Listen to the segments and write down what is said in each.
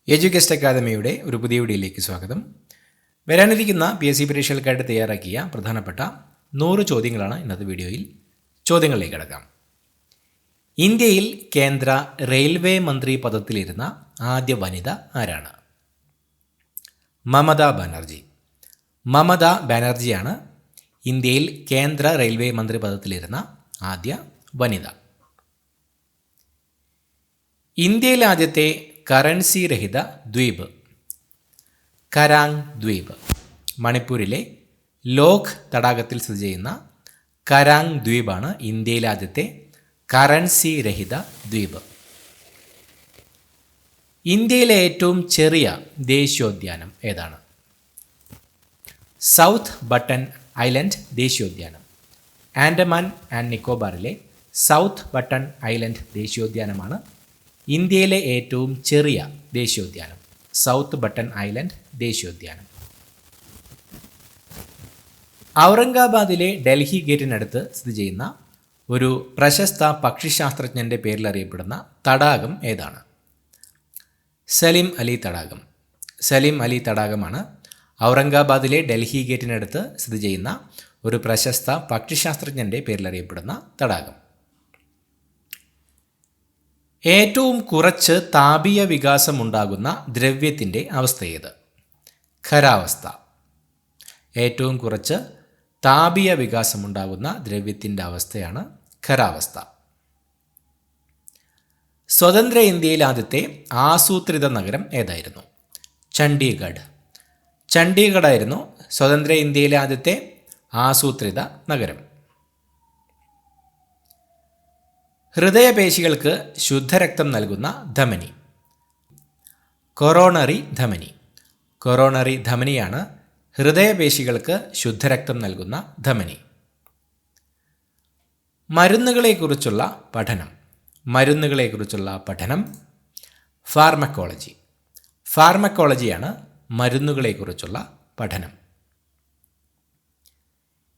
എഡ്യൂക്കേസ്റ്റ് അക്കാദമിയുടെ ഒരു പുതിയ വീഡിയോയിലേക്ക് സ്വാഗതം. വരാനിരിക്കുന്ന PSC പരീക്ഷകൾക്കായിട്ട് തയ്യാറാക്കിയ പ്രധാനപ്പെട്ട 100 ചോദ്യങ്ങളാണ് ഇന്നത്തെ വീഡിയോയിൽ. ചോദ്യങ്ങളിലേക്ക് കടക്കാം. ഇന്ത്യയിൽ കേന്ദ്ര റെയിൽവേ മന്ത്രി പദത്തിലിരുന്ന ആദ്യ വനിത ആരാണ്? മമതാ ബാനർജി. മമതാ ബാനർജിയാണ് ഇന്ത്യയിൽ കേന്ദ്ര റെയിൽവേ മന്ത്രി പദത്തിലിരുന്ന ആദ്യ വനിത. ഇന്ത്യയിലെ ആദ്യത്തെ കറൻസി രഹിത ദ്വീപ് കരാങ് ദ്വീപ്. മണിപ്പൂരിലെ ലോക് തടാകത്തിൽ സ്ഥിതി ചെയ്യുന്ന കരാങ് ദ്വീപാണ് ഇന്ത്യയിലെ ആദ്യത്തെ കറൻസി രഹിത ദ്വീപ്. ഇന്ത്യയിലെ ഏറ്റവും ചെറിയ ദേശീയോദ്യാനം ഏതാണ്? സൗത്ത് ബട്ടൺ ഐലൻഡ് ദേശീയോദ്യാനം. ആൻഡമാൻ ആൻഡ് നിക്കോബാറിലെ സൗത്ത് ബട്ടൺ ഐലൻഡ് ദേശീയോദ്യാനമാണ് ഇന്ത്യയിലെ ഏറ്റവും ചെറിയ ദേശീയോദ്യാനം. സൗത്ത് ബട്ടൺ ഐലൻഡ് ദേശീയോദ്യാനം. ഔറംഗാബാദിലെ ഡൽഹി ഗേറ്റിനടുത്ത് സ്ഥിതി ചെയ്യുന്ന ഒരു പ്രശസ്ത പക്ഷിശാസ്ത്രജ്ഞൻ്റെ പേരിൽ അറിയപ്പെടുന്ന തടാകം ഏതാണ്? സലിം അലി തടാകം. സലിം അലി തടാകമാണ് ഔറംഗാബാദിലെ ഡൽഹി ഗേറ്റിനടുത്ത് സ്ഥിതി ചെയ്യുന്ന ഒരു പ്രശസ്ത പക്ഷിശാസ്ത്രജ്ഞൻ്റെ പേരിൽ അറിയപ്പെടുന്ന തടാകം. ഏറ്റവും കുറച്ച് താപീയ വികാസമുണ്ടാകുന്ന ദ്രവ്യത്തിൻ്റെ അവസ്ഥ ഏത്? ഖരാവസ്ഥ. ഏറ്റവും കുറച്ച് താപീയ വികാസമുണ്ടാകുന്ന ദ്രവ്യത്തിൻ്റെ അവസ്ഥയാണ് ഖരാവസ്ഥ. സ്വതന്ത്ര ഇന്ത്യയിലെ ആദ്യത്തെ ആസൂത്രിത നഗരം ഏതായിരുന്നു? ചണ്ഡീഗഡ്. ചണ്ഡീഗഡായിരുന്നു സ്വതന്ത്ര ഇന്ത്യയിലെ ആദ്യത്തെ ആസൂത്രിത നഗരം. ഹൃദയപേശികൾക്ക് ശുദ്ധരക്തം നൽകുന്ന ധമനി. കൊറോണറി ധമനി. കൊറോണറി ധമനിയാണ് ഹൃദയപേശികൾക്ക് ശുദ്ധരക്തം നൽകുന്ന ധമനി. മരുന്നുകളെക്കുറിച്ചുള്ള പഠനം. മരുന്നുകളെക്കുറിച്ചുള്ള പഠനം ഫാർമക്കോളജി. ഫാർമക്കോളജിയാണ് മരുന്നുകളെക്കുറിച്ചുള്ള പഠനം.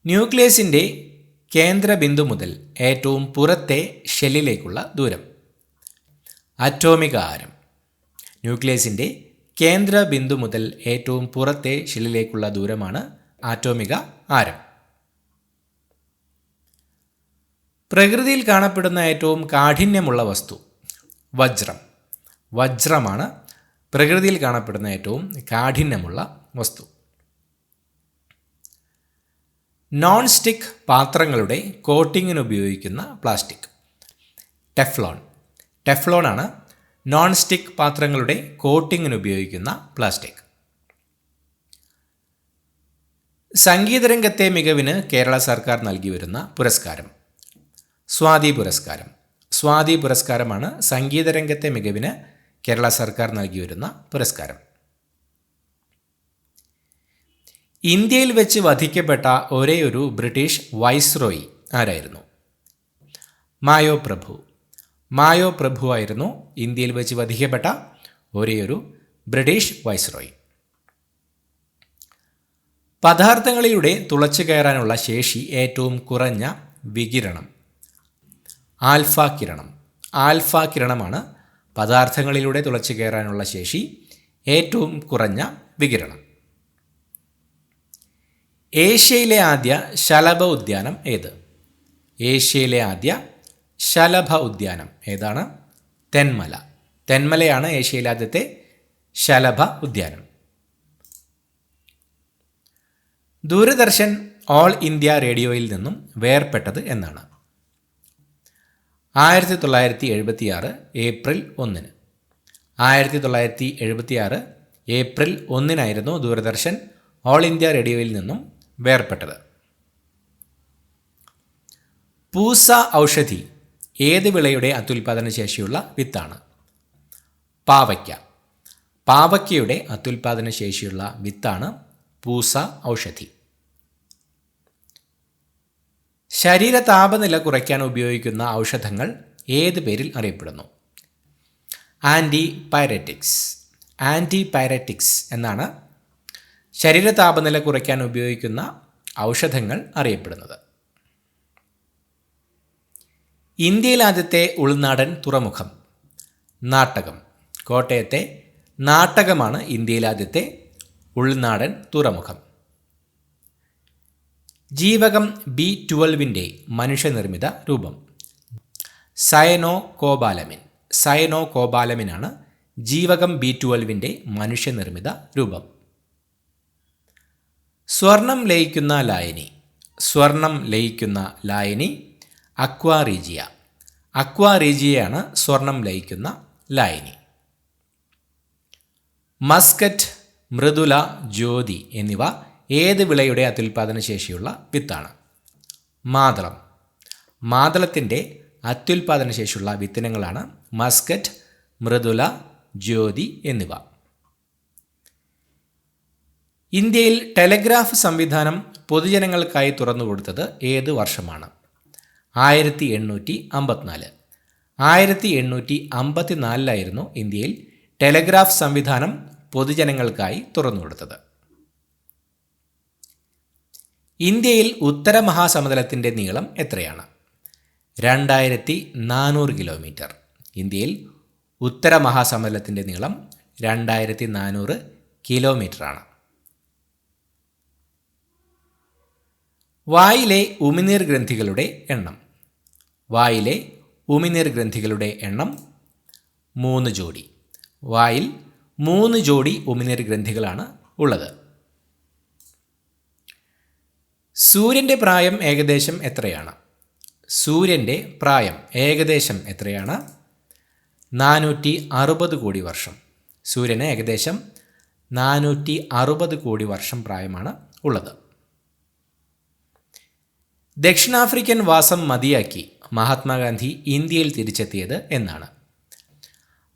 ന്യൂക്ലിയസിൻ്റെ കേന്ദ്രബിന്ദു മുതൽ ഏറ്റവും പുറത്തെ ഷെല്ലിലേക്കുള്ള ദൂരം. അറ്റോമിക ആരം. ന്യൂക്ലിയസിൻ്റെ കേന്ദ്രബിന്ദു മുതൽ ഏറ്റവും പുറത്തെ ഷെല്ലിലേക്കുള്ള ദൂരമാണ് ആറ്റോമിക ആരം. പ്രകൃതിയിൽ കാണപ്പെടുന്ന ഏറ്റവും കാഠിന്യമുള്ള വസ്തു. വജ്രം. വജ്രമാണ് പ്രകൃതിയിൽ കാണപ്പെടുന്ന ഏറ്റവും കാഠിന്യമുള്ള വസ്തു. നോൺ സ്റ്റിക്ക് പാത്രങ്ങളുടെ കോട്ടിങ്ങിന് ഉപയോഗിക്കുന്ന പ്ലാസ്റ്റിക്. ടെഫ്ലോൺ. ടെഫ്ലോണാണ് നോൺ സ്റ്റിക്ക് പാത്രങ്ങളുടെ കോട്ടിങ്ങിന് ഉപയോഗിക്കുന്ന പ്ലാസ്റ്റിക്. സംഗീതരംഗത്തെ മികവിന് കേരള സർക്കാർ നൽകി വരുന്ന പുരസ്കാരം. സ്വാതി പുരസ്കാരം. സ്വാതി പുരസ്കാരമാണ് സംഗീതരംഗത്തെ മികവിന് കേരള സർക്കാർ നൽകി വരുന്ന പുരസ്കാരം. ഇന്ത്യയിൽ വെച്ച് വധിക്കപ്പെട്ട ഒരേയൊരു ബ്രിട്ടീഷ് വൈസ്രോയി ആരായിരുന്നു? മായോ പ്രഭു. മായോ പ്രഭു ആയിരുന്നു ഇന്ത്യയിൽ വെച്ച് വധിക്കപ്പെട്ട ഒരേയൊരു ബ്രിട്ടീഷ് വൈസ്രോയി. പദാർത്ഥങ്ങളിലൂടെ തുളച്ചു കയറാനുള്ള ശേഷി ഏറ്റവും കുറഞ്ഞ വികിരണം. ആൽഫ കിരണം. ആൽഫ കിരണമാണ് പദാർത്ഥങ്ങളിലൂടെ തുളച്ചു കയറാനുള്ള ശേഷി ഏറ്റവും കുറഞ്ഞ വികിരണം. ഏഷ്യയിലെ ആദ്യ ശലഭ ഉദ്യാനം ഏത്? ഏഷ്യയിലെ ആദ്യ ശലഭ ഉദ്യാനം ഏതാണ്? തെന്മല. തെന്മലയാണ് ഏഷ്യയിലെ ആദ്യത്തെ ശലഭ ഉദ്യാനം. ദൂരദർശൻ ഓൾ ഇന്ത്യ റേഡിയോയിൽ നിന്നും വേർപെട്ടത് എന്നാണ്? 1976 April 1. 1976 April 1 Doordarshan all India റേഡിയോയിൽ നിന്നും വേർപെട്ടത്. പൂസ ഔഷധി ഏത് വിളയുടെ അത്യുൽപാദന ശേഷിയുള്ള വിത്താണ്? പാവയ്ക്ക. പാവയ്ക്കയുടെ അത്യുൽപാദന ശേഷിയുള്ള വിത്താണ് പൂസ ഔഷധി. ശരീര താപനില കുറയ്ക്കാൻ ഉപയോഗിക്കുന്ന ഔഷധങ്ങൾ ഏത് പേരിൽ അറിയപ്പെടുന്നു? ആൻറ്റിപൈററ്റിക്സ്. ആൻറ്റിപൈററ്റിക്സ് എന്നാണ് ശരീര താപനില കുറയ്ക്കാൻ ഉപയോഗിക്കുന്ന ഔഷധങ്ങൾ അറിയപ്പെടുന്നത്. ഇന്ത്യയിലെ ആദ്യത്തെ ഉൾനാടൻ തുറമുഖം. നാട്ടകം. കോട്ടയത്തെ നാട്ടകമാണ് ഇന്ത്യയിലെ ആദ്യത്തെ ഉൾനാടൻ തുറമുഖം? ജീവകം B12 മനുഷ്യനിർമ്മിത രൂപം? സയനോകോബാലമിൻ. സയനോകോബാലമിനാണ് ജീവകം B12 മനുഷ്യനിർമ്മിത രൂപം. സ്വർണം ലയിക്കുന്ന ലായനി. സ്വർണം ലയിക്കുന്ന ലായനി അക്വാറീജിയ. അക്വാറീജിയയാണ് സ്വർണം ലയിക്കുന്ന ലായനി. മസ്കറ്റ്, മൃദുല, ജ്യോതി എന്നിവ ഏത് വിളയുടെ അത്യുൽപാദന ശേഷിയുള്ള വിത്താണ്? മാതളം. മാതളത്തിൻ്റെ അത്യുൽപാദന ശേഷിയുള്ള വിത്തിനങ്ങളാണ് മസ്കറ്റ്, മൃദുല, ജ്യോതി എന്നിവ. ഇന്ത്യയിൽ ടെലഗ്രാഫ് സംവിധാനം പൊതുജനങ്ങൾക്കായി തുറന്നുകൊടുത്തത് ഏത് വർഷമാണ്? 1854. 1854 ഇന്ത്യയിൽ ടെലഗ്രാഫ് സംവിധാനം പൊതുജനങ്ങൾക്കായി തുറന്നുകൊടുത്തത്. ഇന്ത്യയിൽ ഉത്തര മഹാസമതലത്തിൻ്റെ നീളം എത്രയാണ്? 2400 കിലോമീറ്റർ. ഇന്ത്യയിൽ ഉത്തര മഹാസമതലത്തിൻ്റെ നീളം 2400 കിലോമീറ്ററാണ്. വായിലെ ഉമിനീർ ഗ്രന്ഥികളുടെ എണ്ണം. വായിലെ ഉമിനീർ ഗ്രന്ഥികളുടെ എണ്ണം 3 ജോഡി. വായിൽ 3 ജോഡി ഉമിനീർ ഗ്രന്ഥികളാണ് ഉള്ളത്. സൂര്യൻ്റെ പ്രായം ഏകദേശം എത്രയാണ്? സൂര്യൻ്റെ പ്രായം ഏകദേശം എത്രയാണ്? 460 കോടി വർഷം. സൂര്യന് ഏകദേശം 460 കോടി വർഷം പ്രായമാണ് ഉള്ളത്. ദക്ഷിണാഫ്രിക്കൻ വാസം മതിയാക്കി മഹാത്മാഗാന്ധി ഇന്ത്യയിൽ തിരിച്ചെത്തിയത് എന്നാണ്?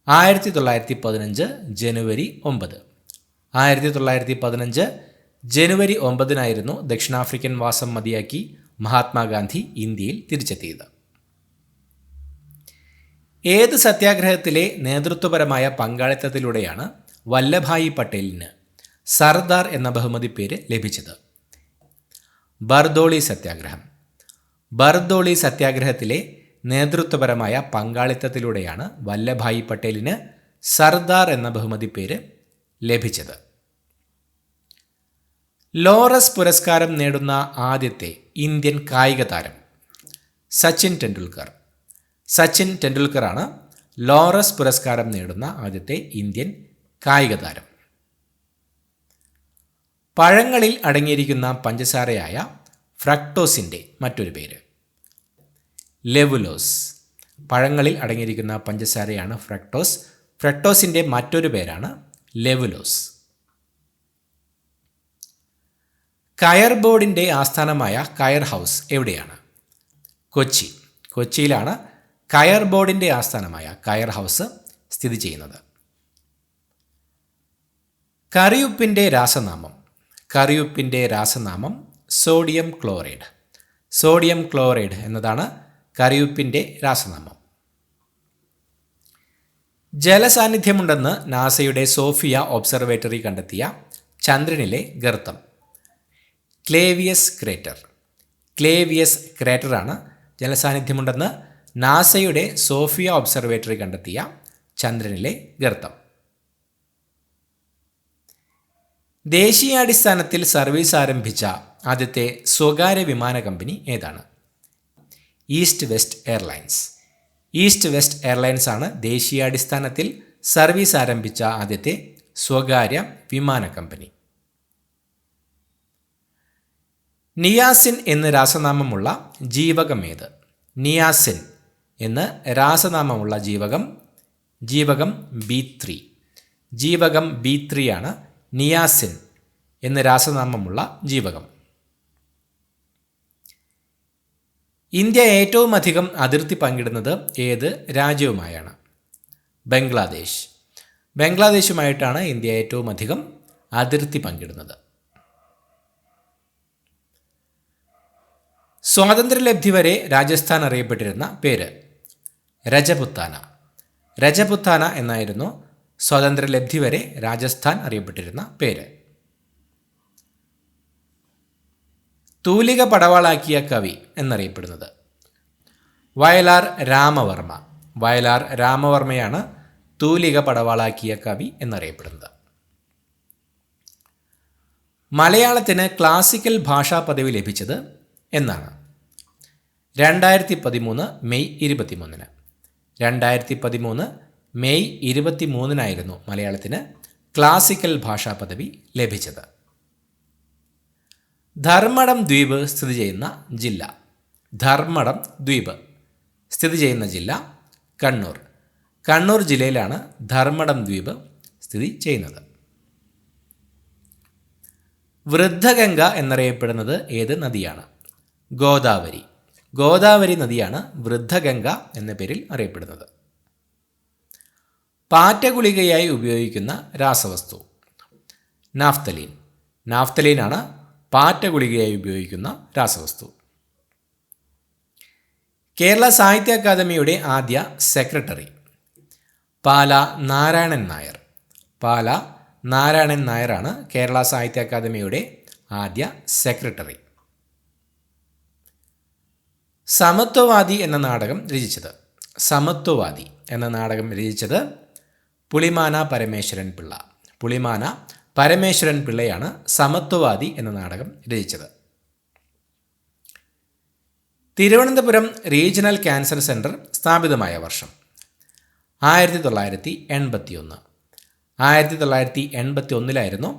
1915 ജനുവരി 9. 1915 ജനുവരി 9 ദക്ഷിണാഫ്രിക്കൻ വാസം മതിയാക്കി മഹാത്മാഗാന്ധി ഇന്ത്യയിൽ തിരിച്ചെത്തിയത്. ഏത് സത്യാഗ്രഹത്തിലെ നേതൃത്വപരമായ പങ്കാളിത്തത്തിലൂടെയാണ് വല്ലഭായി പട്ടേലിന് സർദാർ എന്ന ബഹുമതി പേര് ലഭിച്ചത്? ബർദോളി സത്യാഗ്രഹം. ബർദോളി സത്യാഗ്രഹത്തിലെ നേതൃത്വപരമായ പങ്കാളിത്തത്തിലൂടെയാണ് വല്ലഭായി പട്ടേലിന് സർദാർ എന്ന ബഹുമതി പേര് ലഭിച്ചത്. ലോറസ് പുരസ്കാരം നേടുന്ന ആദ്യത്തെ ഇന്ത്യൻ കായിക താരം? സച്ചിൻ ടെണ്ടുൽക്കർ. സച്ചിൻ ടെണ്ടുൽക്കറാണ് ലോറസ് പുരസ്കാരം നേടുന്ന ആദ്യത്തെ ഇന്ത്യൻ കായിക താരം. പഴങ്ങളിൽ അടങ്ങിയിരിക്കുന്ന പഞ്ചസാരയായ ഫ്രക്ടോസിൻ്റെ മറ്റൊരു പേര്? ലെവുലോസ്. പഴങ്ങളിൽ അടങ്ങിയിരിക്കുന്ന പഞ്ചസാരയാണ് ഫ്രക്ടോസ്. ഫ്രക്ടോസിൻ്റെ മറ്റൊരു പേരാണ് ലെവുലോസ്. കയർ ബോർഡിൻ്റെ ആസ്ഥാനമായ കയർ ഹൗസ് എവിടെയാണ്? കൊച്ചി. കൊച്ചിയിലാണ് കയർ ബോർഡിൻ്റെ ആസ്ഥാനമായ കയർ ഹൗസ് സ്ഥിതി ചെയ്യുന്നത്. കറിയുപ്പിൻ്റെ രാസനാമം. കറിയുപ്പിൻ്റെ രാസനാമം സോഡിയം ക്ലോറൈഡ്. സോഡിയം ക്ലോറൈഡ് എന്നതാണ് കറിയുപ്പിൻ്റെ രാസനാമം. ജലസാന്നിധ്യമുണ്ടെന്ന് നാസയുടെ സോഫിയ ഒബ്സർവേറ്ററി കണ്ടെത്തിയ ചന്ദ്രനിലെ ഗർത്തം? ക്ലേവിയസ് ക്രേറ്റർ. ക്ലേവിയസ് ക്രേറ്ററാണ് ജലസാന്നിധ്യമുണ്ടെന്ന് നാസയുടെ സോഫിയ ഒബ്സർവേറ്ററി കണ്ടെത്തിയ ചന്ദ്രനിലെ ഗർത്തം. ദേശീയാടിസ്ഥാനത്തിൽ സർവീസ് ആരംഭിച്ച ആദ്യത്തെ സ്വകാര്യ വിമാന കമ്പനി ഏതാണ്? East west airlines. East west airlines ആണ് ദേശീയാടിസ്ഥാനത്തിൽ സർവീസ് ആരംഭിച്ച ആദ്യത്തെ സ്വകാര്യ വിമാന കമ്പനി. നിയാസിൻ എന്ന് രാസനാമമുള്ള ജീവകം ഏത്? നിയാസിൻ എന്ന് രാസനാമമുള്ള ജീവകം B3. ജീവകം B3 ആണ് നിയാസിൻ എന്ന് രാസനാമമുള്ള ജീവകം. ഇന്ത്യ ഏറ്റവും അധികം അതിർത്തി പങ്കിടുന്നത് ഏത് രാജ്യവുമായാണ്? ബംഗ്ലാദേശ്. ബംഗ്ലാദേശുമായിട്ടാണ് ഇന്ത്യ ഏറ്റവും അധികം അതിർത്തി പങ്കിടുന്നത്. സ്വാതന്ത്ര്യലബ്ധി വരെ രാജസ്ഥാൻ അറിയപ്പെട്ടിരുന്ന പേര്? രജപുത്താന. രജപുത്താന എന്നായിരുന്നു സ്വാതന്ത്ര്യലബ്ധി വരെ രാജസ്ഥാൻ അറിയപ്പെട്ടിരുന്ന പേര്. തൂലിക പടവാളാക്കിയ കവി എന്നറിയപ്പെടുന്നത്? വയലാർ രാമവർമ്മ. വയലാർ രാമവർമ്മയാണ് തൂലിക പടവാളാക്കിയ കവി എന്നറിയപ്പെടുന്നത്? മലയാളത്തിന് ക്ലാസിക്കൽ ഭാഷാ പദവി ലഭിച്ചത് എന്നാണ്? 2013 മെയ് 23. 2013 മെയ് 23 മലയാളത്തിന് ക്ലാസിക്കൽ ഭാഷാ പദവി ലഭിച്ചത്. ധർമ്മടം ദ്വീപ് സ്ഥിതി ചെയ്യുന്ന ജില്ല? ധർമ്മടം ദ്വീപ് സ്ഥിതി ചെയ്യുന്ന ജില്ല കണ്ണൂർ. കണ്ണൂർ ജില്ലയിലാണ് ധർമ്മടം ദ്വീപ് സ്ഥിതി ചെയ്യുന്നത്. വൃദ്ധഗംഗ എന്നറിയപ്പെടുന്നത് ഏത് നദിയാണ്? ഗോദാവരി. ഗോദാവരി നദിയാണ് വൃദ്ധഗംഗ എന്ന പേരിൽ അറിയപ്പെടുന്നത്. പാറ്റഗുളികയായി ഉപയോഗിക്കുന്ന രാസവസ്തു? നാഫ്തലീൻ. നാഫ്തലീനാണ് പാറ്റഗുളികയായി ഉപയോഗിക്കുന്ന രാസവസ്തു. കേരള സാഹിത്യ അക്കാദമിയുടെ ആദ്യ സെക്രട്ടറി? പാല നാരായണൻ നായർ. പാല നാരായണൻ നായരാണ് കേരള സാഹിത്യ അക്കാദമിയുടെ ആദ്യ സെക്രട്ടറി. സമത്വവാദി എന്ന നാടകം രചിച്ചത്? സമത്വവാദി എന്ന നാടകം രചിച്ചത് പുളിമാന പരമേശ്വരൻ പിള്ള. പുളിമാന പരമേശ്വരൻ പിള്ളയാണ് സമത്വവാദി എന്ന നാടകം രചിച്ചത്. തിരുവനന്തപുരം റീജിയണൽ ക്യാൻസർ സെൻറ്റർ സ്ഥാപിതമായ വർഷം? 1981. 1981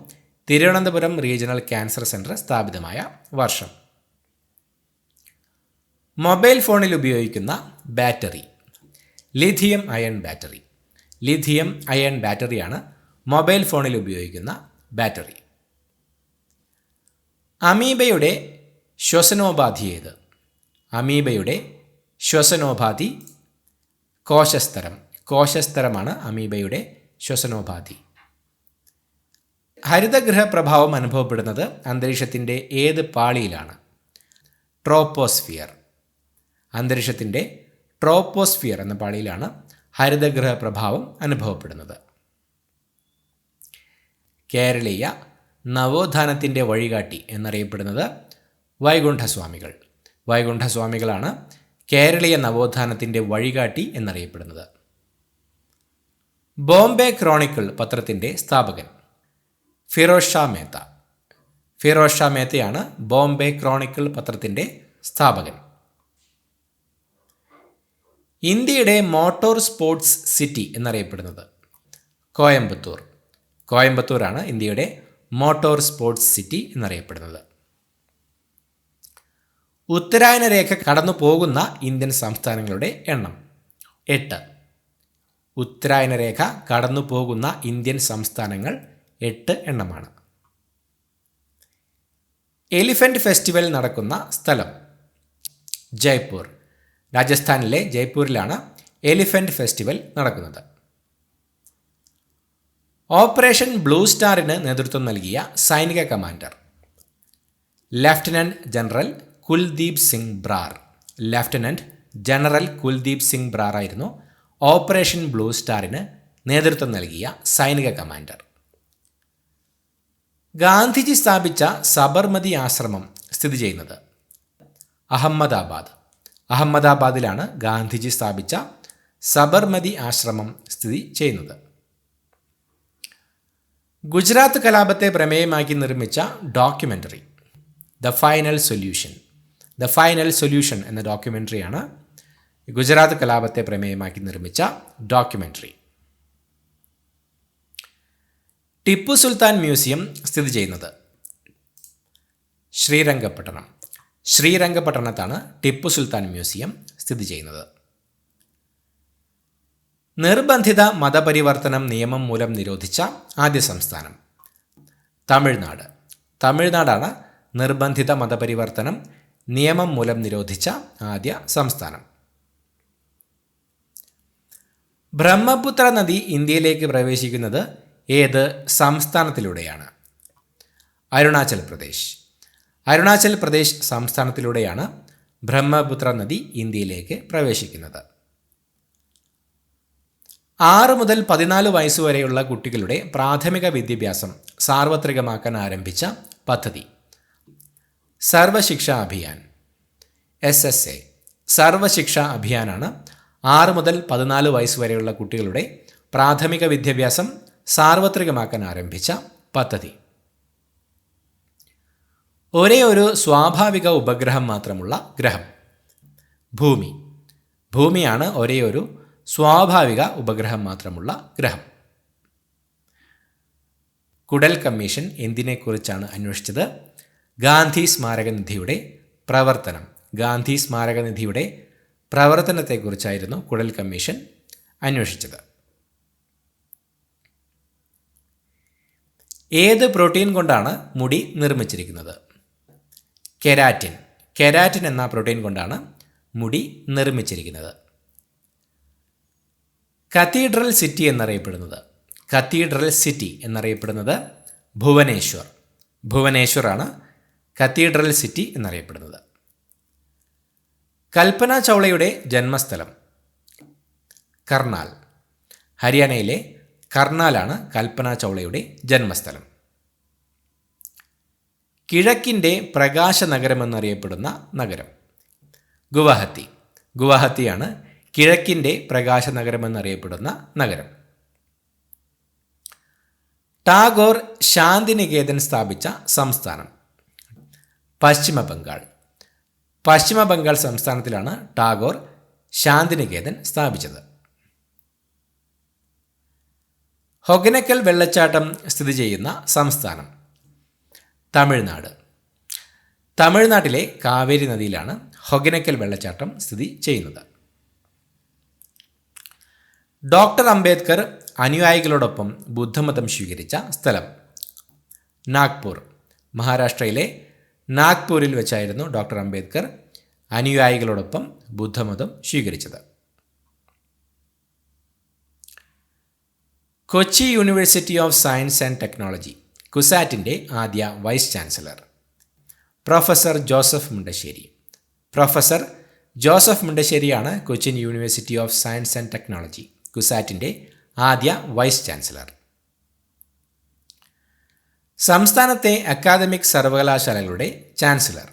തിരുവനന്തപുരം റീജിയണൽ ക്യാൻസർ സെൻറ്റർ സ്ഥാപിതമായ വർഷം. മൊബൈൽ ഫോണിൽ ഉപയോഗിക്കുന്ന battery? Lithium ion battery. Lithium ion ബാറ്ററിയാണ് മൊബൈൽ ഫോണിൽ ഉപയോഗിക്കുന്ന ബാറ്ററി. അമീബയുടെ ശ്വസനോപാധി ഏത്? അമീബയുടെ ശ്വസനോപാധി കോശസ്തരം. കോശസ്തരമാണ് അമീബയുടെ ശ്വസനോപാധി. ഹരിതഗൃഹ പ്രഭാവം അനുഭവപ്പെടുന്നത് അന്തരീക്ഷത്തിൻ്റെ ഏത് പാളിയിലാണ്? ട്രോപ്പോസ്ഫിയർ. അന്തരീക്ഷത്തിൻ്റെ ട്രോപ്പോസ്ഫിയർ എന്ന പാളിയിലാണ് ഹരിതഗൃഹ പ്രഭാവം അനുഭവപ്പെടുന്നത്. കേരളീയ നവോത്ഥാനത്തിൻ്റെ വഴികാട്ടി എന്നറിയപ്പെടുന്നത് വൈകുണ്ഠസ്വാമികൾ. വൈകുണ്ഠസ്വാമികളാണ് കേരളീയ നവോത്ഥാനത്തിൻ്റെ വഴികാട്ടി എന്നറിയപ്പെടുന്നത്. ബോംബെ ക്രോണിക്കിൾ പത്രത്തിൻ്റെ സ്ഥാപകൻ? ഫിറോസ് ഷാ മേത്ത. ഫിറോസ് ഷാ മേത്തയാണ് ബോംബെ ക്രോണിക്കിൾ പത്രത്തിൻ്റെ സ്ഥാപകൻ. ഇന്ത്യയുടെ മോട്ടോർ സ്പോർട്സ് സിറ്റി എന്നറിയപ്പെടുന്നത്? കോയമ്പത്തൂർ. കോയമ്പത്തൂരാണ് ഇന്ത്യയുടെ മോട്ടോർ സ്പോർട്സ് സിറ്റി എന്നറിയപ്പെടുന്നത്. ഉത്തരായന രേഖ കടന്നു പോകുന്ന ഇന്ത്യൻ സംസ്ഥാനങ്ങളുടെ എണ്ണം? 8. ഉത്തരായന രേഖ കടന്നു പോകുന്ന ഇന്ത്യൻ സംസ്ഥാനങ്ങൾ 8 എണ്ണമാണ്. എലിഫൻ്റ് ഫെസ്റ്റിവൽ നടക്കുന്ന സ്ഥലം? ജയ്പൂർ. രാജസ്ഥാനിലെ ജയ്പൂരിലാണ് എലിഫൻ്റ് ഫെസ്റ്റിവൽ നടക്കുന്നത്. ഓപ്പറേഷൻ ബ്ലൂ സ്റ്റാറിന് നേതൃത്വം നൽകിയ സൈനിക commander? Lieutenant general Kuldeep Singh Brar. Lieutenant general Kuldeep Singh Brar ആയിരുന്നു ഓപ്പറേഷൻ ബ്ലൂ സ്റ്റാറിന് നേതൃത്വം നൽകിയ സൈനിക കമാൻഡർ. ഗാന്ധിജി സ്ഥാപിച്ച സബർമതി ആശ്രമം സ്ഥിതി ചെയ്യുന്നത്? അഹമ്മദാബാദ്. അഹമ്മദാബാദിലാണ് ഗാന്ധിജി സ്ഥാപിച്ച സബർമതി ആശ്രമം സ്ഥിതി ചെയ്യുന്നത്. ഗുജറാത്ത് കലാപത്തെ പ്രമേയമാക്കി നിർമ്മിച്ച documentary? The final solution. The final solution എന്ന ഡോക്യുമെൻ്ററിയാണ് ഗുജറാത്ത് കലാപത്തെ പ്രമേയമാക്കി നിർമ്മിച്ച ഡോക്യുമെൻ്ററി. ടിപ്പു സുൽത്താൻ മ്യൂസിയം സ്ഥിതി ചെയ്യുന്നത്? ശ്രീരംഗപട്ടണം. ശ്രീരംഗപട്ടണത്താണ് ടിപ്പു സുൽത്താൻ മ്യൂസിയം സ്ഥിതി ചെയ്യുന്നത്. നിർബന്ധിത മതപരിവർത്തനം നിയമം മൂലം നിരോധിച്ച ആദ്യ സംസ്ഥാനം? തമിഴ്നാട്. തമിഴ്നാടാണ് നിർബന്ധിത മതപരിവർത്തനം നിയമം മൂലം നിരോധിച്ച ആദ്യ സംസ്ഥാനം. ബ്രഹ്മപുത്ര നദി ഇന്ത്യയിലേക്ക് പ്രവേശിക്കുന്നത് ഏത് സംസ്ഥാനത്തിലൂടെയാണ്? അരുണാചൽ പ്രദേശ്. അരുണാചൽ പ്രദേശ് സംസ്ഥാനത്തിലൂടെയാണ് ബ്രഹ്മപുത്ര നദി ഇന്ത്യയിലേക്ക് പ്രവേശിക്കുന്നത്. 6 മുതൽ 14 വയസ്സുവരെയുള്ള കുട്ടികളുടെ പ്രാഥമിക വിദ്യാഭ്യാസം സാർവത്രികമാക്കാൻ ആരംഭിച്ച പദ്ധതി? സർവശിക്ഷ അഭിയാൻ. SSA സർവശിക്ഷ അഭിയാനാണ് 6 മുതൽ 14 വയസ്സുവരെയുള്ള കുട്ടികളുടെ പ്രാഥമിക വിദ്യാഭ്യാസം സാർവത്രികമാക്കാൻ ആരംഭിച്ച പദ്ധതി. ഒരേ ഒരു സ്വാഭാവിക ഉപഗ്രഹം മാത്രമുള്ള ഗ്രഹം. ഭൂമി. ഭൂമിയാണ് ഒരേ ഒരു സ്വാഭാവിക ഉപഗ്രഹം മാത്രമുള്ള ഗ്രഹം. കുഡൽ കമ്മീഷൻ എന്തിനെക്കുറിച്ചാണ് അന്വേഷിച്ചത്? ഗാന്ധി സ്മാരകനിധിയുടെ പ്രവർത്തനം. ഗാന്ധി സ്മാരകനിധിയുടെ പ്രവർത്തനത്തെക്കുറിച്ചായിരുന്നു കുഡൽ കമ്മീഷൻ അന്വേഷിച്ചത്. ഏത് പ്രോട്ടീൻ കൊണ്ടാണ് മുടി നിർമ്മിച്ചിരിക്കുന്നത്? കെരാറ്റിൻ. കെരാറ്റിൻ എന്ന പ്രോട്ടീൻ കൊണ്ടാണ് മുടി നിർമ്മിച്ചിരിക്കുന്നത്. കത്തീഡ്രൽ സിറ്റി എന്നറിയപ്പെടുന്നത്? കത്തീഡ്രൽ സിറ്റി എന്നറിയപ്പെടുന്നത് ഭുവനേശ്വർ. ഭുവനേശ്വറാണ് കത്തീഡ്രൽ സിറ്റി എന്നറിയപ്പെടുന്നത്. കൽപ്പന ചൗളയുടെ ജന്മസ്ഥലം? കർണാൽ. ഹരിയാനയിലെ കർണാലാണ് കൽപ്പന ചൗളയുടെ ജന്മസ്ഥലം. കിഴക്കിൻ്റെ പ്രകാശ നഗരമെന്നറിയപ്പെടുന്ന നഗരം? ഗുവാഹത്തി. ഗുവാഹത്തിയാണ് കിഴക്കിൻ്റെ പ്രകാശ നഗരമെന്നറിയപ്പെടുന്ന നഗരം. ടാഗോർ ശാന്തിനികേതൻ സ്ഥാപിച്ച സംസ്ഥാനം? പശ്ചിമ ബംഗാൾ. പശ്ചിമ ബംഗാൾ സംസ്ഥാനത്തിലാണ് ടാഗോർ ശാന്തിനികേതൻ സ്ഥാപിച്ചത്. ഹൊഗനക്കൽ വെള്ളച്ചാട്ടം സ്ഥിതി ചെയ്യുന്ന സംസ്ഥാനം? തമിഴ്നാട്. തമിഴ്നാട്ടിലെ കാവേരി നദിയിലാണ് ഹൊഗനക്കൽ വെള്ളച്ചാട്ടം സ്ഥിതി ചെയ്യുന്നത്. ഡോക്ടർ അംബേദ്കർ അനുയായികളോടൊപ്പം ബുദ്ധമതം സ്വീകരിച്ച സ്ഥലം? നാഗ്പൂർ. മഹാരാഷ്ട്രയിലെ നാഗ്പൂരിൽ വെച്ചായിരുന്നു ഡോക്ടർ അംബേദ്കർ അനുയായികളോടൊപ്പം ബുദ്ധമതം സ്വീകരിച്ചത്. Kochi university of science and technology കുസാറ്റിൻ്റെ ആദ്യ vice chancellor? Professor Joseph Mundassery. Professor Joseph മുണ്ടശ്ശേരിയാണ് Cochin university of science and technology കുസാറ്റിൻ്റെ ആദ്യ വൈസ് ചാൻസലർ. സംസ്ഥാനത്തെ അക്കാദമിക് സർവകലാശാലകളുടെ ചാൻസലർ?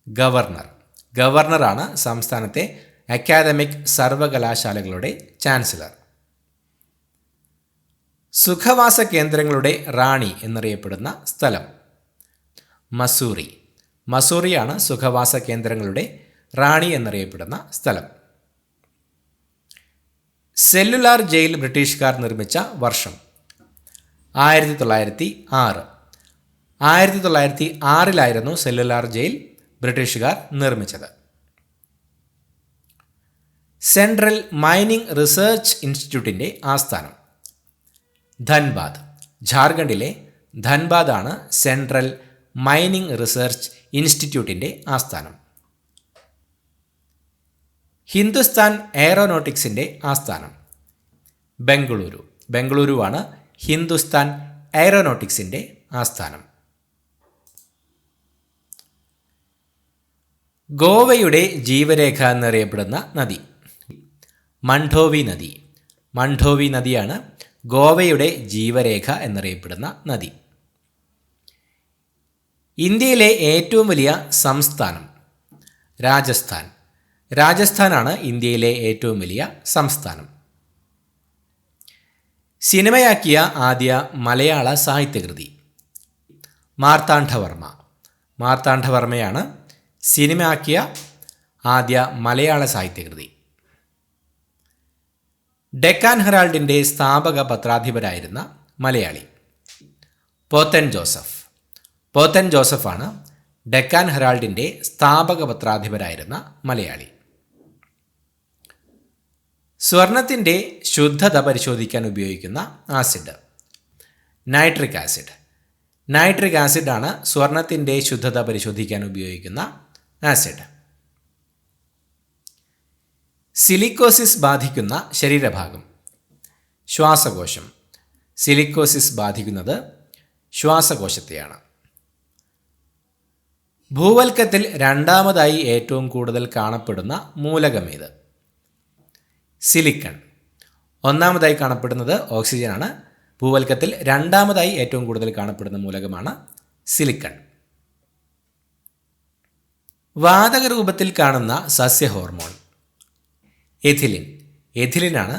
ഗവർണർ. ഗവർണറാണ് സംസ്ഥാനത്തെ അക്കാദമിക് സർവകലാശാലകളുടെ ചാൻസലർ. സുഖവാസ കേന്ദ്രങ്ങളുടെ റാണി എന്നറിയപ്പെടുന്ന സ്ഥലം? മസൂറി. മസൂറിയാണ് സുഖവാസ കേന്ദ്രങ്ങളുടെ റാണി എന്നറിയപ്പെടുന്ന സ്ഥലം. സെല്ലുലാർ ജയിൽ ബ്രിട്ടീഷുകാർ നിർമ്മിച്ച വർഷം? 1906. 1906 സെല്ലുലാർ ജയിൽ ബ്രിട്ടീഷുകാർ നിർമ്മിച്ചത്. സെൻട്രൽ മൈനിങ് റിസർച്ച് ഇൻസ്റ്റിറ്റ്യൂട്ടിൻ്റെ ആസ്ഥാനം? ധൻബാദ്. ജാർഖണ്ഡിലെ ധൻബാദാണ് സെൻട്രൽ മൈനിങ് റിസർച്ച് ഇൻസ്റ്റിറ്റ്യൂട്ടിൻ്റെ ആസ്ഥാനം. ഹിന്ദുസ്ഥാൻ എയറോനോട്ടിക്സിൻ്റെ ആസ്ഥാനം? ബംഗളൂരു. ബംഗളൂരുവാണ് ഹിന്ദുസ്ഥാൻ എയറോനോട്ടിക്സിൻ്റെ ആസ്ഥാനം. ഗോവയുടെ ജീവരേഖ എന്നറിയപ്പെടുന്ന നദി? മണ്ഡോവി നദി. മണ്ഡോവി നദിയാണ് ഗോവയുടെ ജീവരേഖ എന്നറിയപ്പെടുന്ന നദി. ഇന്ത്യയിലെ ഏറ്റവും വലിയ സംസ്ഥാനം? രാജസ്ഥാൻ. രാജസ്ഥാനാണ് ഇന്ത്യയിലെ ഏറ്റവും വലിയ സംസ്ഥാനം. സിനിമയാക്കിയ ആദ്യ മലയാള സാഹിത്യകൃതി? മാർത്താണ്ഡവർമ്മ. മാർത്താണ്ഡവർമ്മയാണ് സിനിമയാക്കിയ ആദ്യ മലയാള സാഹിത്യകൃതി. ഡെക്കാൻ ഹെറാൾഡിൻ്റെ സ്ഥാപക പത്രാധിപരായിരുന്ന മലയാളി? പോത്തൻ ജോസഫ്. പോത്തൻ ജോസഫാണ് ഡെക്കാൻ ഹെറാൾഡിൻ്റെ സ്ഥാപക പത്രാധിപരായിരുന്ന മലയാളി. സ്വർണത്തിൻ്റെ ശുദ്ധത പരിശോധിക്കാൻ ഉപയോഗിക്കുന്ന ആസിഡ്? Nitric acid. നൈട്രിക് ആസിഡാണ് സ്വർണത്തിൻ്റെ ശുദ്ധത പരിശോധിക്കാൻ ഉപയോഗിക്കുന്ന ആസിഡ്. സിലിക്കോസിസ് ബാധിക്കുന്ന ശരീരഭാഗം? ശ്വാസകോശം. സിലിക്കോസിസ് ബാധിക്കുന്നത് ശ്വാസകോശത്തെയാണ്. ഭൂവൽക്കത്തിൽ രണ്ടാമതായി ഏറ്റവും കൂടുതൽ കാണപ്പെടുന്ന മൂലകമേത്? സിലിക്കൺ. ഒന്നാമതായി കാണപ്പെടുന്നത് ഓക്സിജനാണ്. ഭൂവൽക്കത്തിൽ രണ്ടാമതായി ഏറ്റവും കൂടുതൽ കാണപ്പെടുന്ന മൂലകമാണ് സിലിക്കൺ. വാതക രൂപത്തിൽ കാണുന്ന സസ്യ ഹോർമോൺ? എഥിലിൻ. എഥിലിനാണ്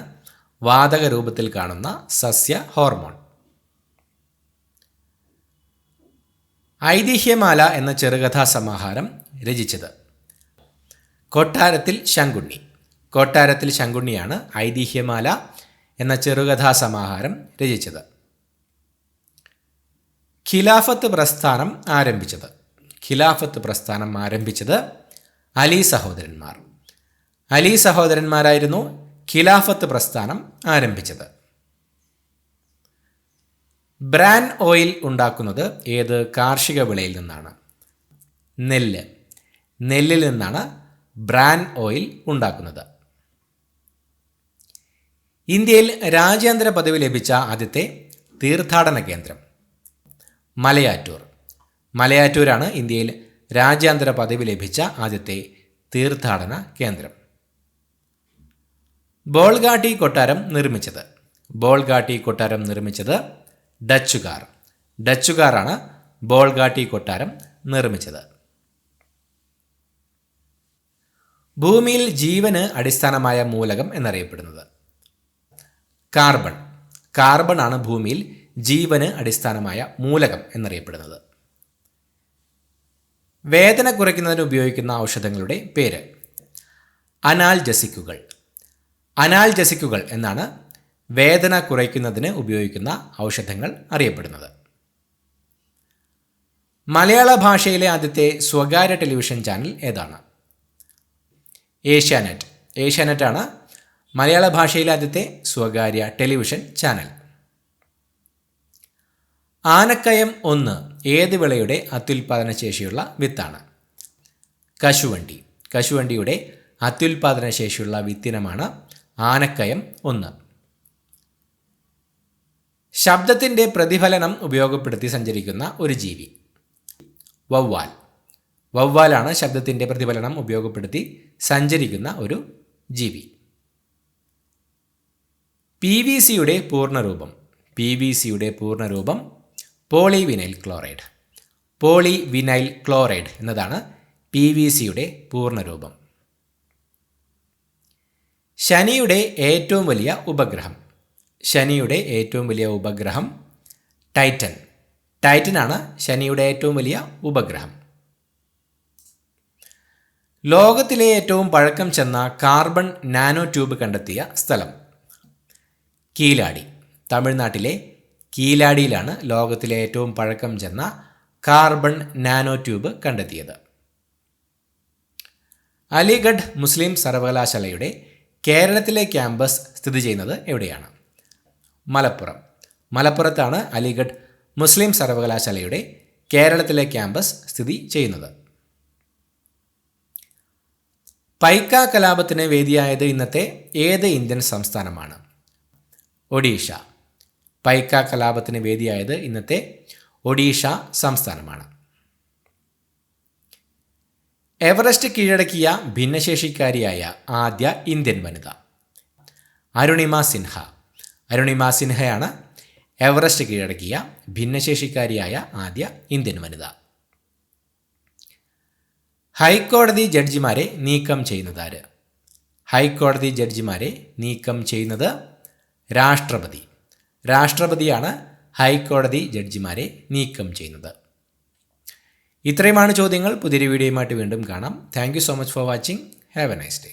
വാതക രൂപത്തിൽ കാണുന്ന സസ്യ ഹോർമോൺ. ഐതിഹ്യമാല എന്ന ചെറുകഥാ സമാഹാരം രചിച്ചത്? കൊട്ടാരത്തിൽ ശങ്കുണ്ണി. കൊട്ടാരത്തിൽ ശങ്കുണ്ണിയാണ് ഐതിഹ്യമാല എന്ന ചെറുകഥാ സമാഹാരം രചിച്ചത്. ഖിലാഫത്ത് പ്രസ്ഥാനം ആരംഭിച്ചത്? ഖിലാഫത്ത് പ്രസ്ഥാനം ആരംഭിച്ചത് അലി സഹോദരന്മാർ. അലി സഹോദരന്മാരായിരുന്നു ഖിലാഫത്ത് പ്രസ്ഥാനം ആരംഭിച്ചത്. ബ്രാൻ ഓയിൽ ഉണ്ടാക്കുന്നത് ഏത് കാർഷിക വിളയിൽ നിന്നാണ്? നെല്ല്. നെല്ലിൽ നിന്നാണ് ബ്രാൻ ഓയിൽ ഉണ്ടാക്കുന്നത്. ഇന്ത്യയിൽ രാജ്യാന്തര പദവി ലഭിച്ച ആദ്യത്തെ തീർത്ഥാടന കേന്ദ്രം? മലയാറ്റൂർ. മലയാറ്റൂരാണ് ഇന്ത്യയിൽ രാജ്യാന്തര പദവി ലഭിച്ച ആദ്യത്തെ തീർത്ഥാടന കേന്ദ്രം. ബോൾഗാട്ടി കൊട്ടാരം നിർമ്മിച്ചത്? ബോൾഗാട്ടി കൊട്ടാരം നിർമ്മിച്ചത് ഡച്ചുകാർ. ഡച്ചുകാരാണ് ബോൾഗാട്ടി കൊട്ടാരം നിർമ്മിച്ചത്. ഭൂമിയിൽ ജീവന് അടിസ്ഥാനമായ മൂലകം എന്നറിയപ്പെടുന്നത്? കാർബൺ. കാർബൺ ആണ് ഭൂമിയിൽ ജീവന് അടിസ്ഥാനമായ മൂലകം എന്നറിയപ്പെടുന്നത്. വേദന കുറയ്ക്കുന്നതിന് ഉപയോഗിക്കുന്ന ഔഷധങ്ങളുടെ പേര്? അനാൽജസിക്കുകൾ. അനാൽജസിക്കുകൾ എന്നാണ് വേദന കുറയ്ക്കുന്നതിന് ഉപയോഗിക്കുന്ന ഔഷധങ്ങൾ അറിയപ്പെടുന്നത്. മലയാള ഭാഷയിലെ ആദ്യത്തെ സ്വകാര്യ ടെലിവിഷൻ ചാനൽ ഏതാണ്? ഏഷ്യാനെറ്റ്. ഏഷ്യാനെറ്റാണ് മലയാള ഭാഷയിലെ ആദ്യത്തെ സ്വകാര്യ ടെലിവിഷൻ ചാനൽ. ആനക്കയം 1 ഏത് വിളയുടെ അത്യുൽപാദന ശേഷിയുള്ള വിത്താണ്? കശുവണ്ടി. കശുവണ്ടിയുടെ അത്യുൽപാദന ശേഷിയുള്ള വിത്തിനമാണ് ആനക്കയം 1. ശബ്ദത്തിൻ്റെ പ്രതിഫലനം ഉപയോഗപ്പെടുത്തി സഞ്ചരിക്കുന്ന ഒരു ജീവി? വവ്വാൽ. വവ്വാലാണ് ശബ്ദത്തിൻ്റെ പ്രതിഫലനം ഉപയോഗപ്പെടുത്തി സഞ്ചരിക്കുന്ന ഒരു ജീവി. PVCയുടെ പൂർണ്ണരൂപം? PVCയുടെ പൂർണ്ണരൂപം പോളിവിനൈൽ ക്ലോറൈഡ്. പോളിവിനൈൽ ക്ലോറൈഡ് എന്നതാണ് PVCയുടെ പൂർണ്ണരൂപം. ശനിയുടെ ഏറ്റവും വലിയ ഉപഗ്രഹം? ശനിയുടെ ഏറ്റവും വലിയ ഉപഗ്രഹം ടൈറ്റൻ. ടൈറ്റനാണ് ശനിയുടെ ഏറ്റവും വലിയ ഉപഗ്രഹം. ലോകത്തിലെ ഏറ്റവും പഴക്കം ചെന്ന കാർബൺ നാനോ ട്യൂബ് കണ്ടെത്തിയ സ്ഥലം? കീലാടി. തമിഴ്നാട്ടിലെ കീലാടിയിലാണ് ലോകത്തിലെ ഏറ്റവും പഴക്കം ചെന്ന കാർബൺ നാനോ ട്യൂബ് കണ്ടെത്തിയത്. അലിഗഡ് മുസ്ലിം സർവകലാശാലയുടെ കേരളത്തിലെ ക്യാമ്പസ് സ്ഥിതി ചെയ്യുന്നത് എവിടെയാണ്? മലപ്പുറം. മലപ്പുറത്താണ് അലിഗഡ് മുസ്ലിം സർവകലാശാലയുടെ കേരളത്തിലെ ക്യാമ്പസ് സ്ഥിതി ചെയ്യുന്നത്. പൈക്ക കലാപത്തിന് വേദിയായത് ഇന്നത്തെ ഏത് ഇന്ത്യൻ സംസ്ഥാനമാണ്? ഒഡീഷ. പൈക്ക കലാപത്തിന് വേദിയായത് ഇന്നത്തെ ഒഡീഷ സംസ്ഥാനമാണ്. എവറസ്റ്റ് കീഴടക്കിയ ഭിന്നശേഷിക്കാരിയായ ആദ്യ ഇന്ത്യൻ വനിത? അരുണിമ സിൻഹ. അരുണിമ സിൻഹയാണ് എവറസ്റ്റ് കീഴടക്കിയ ഭിന്നശേഷിക്കാരിയായ ആദ്യ ഇന്ത്യൻ വനിത. ഹൈക്കോടതി ജഡ്ജിമാരെ നീക്കം ചെയ്യുന്നതാര്? ഹൈക്കോടതി ജഡ്ജിമാരെ നീക്കം ചെയ്യുന്നത് രാഷ്ട്രപതി. രാഷ്ട്രപതിയാണ് ഹൈക്കോടതി ജഡ്ജിമാരെ നീക്കം ചെയ്യുന്നത്. ഇത്രയുമാണ് ചോദ്യങ്ങൾ. പുതിയൊരു വീഡിയോയുമായിട്ട് വീണ്ടും കാണാം. Thank you so much for watching. Have A nice day.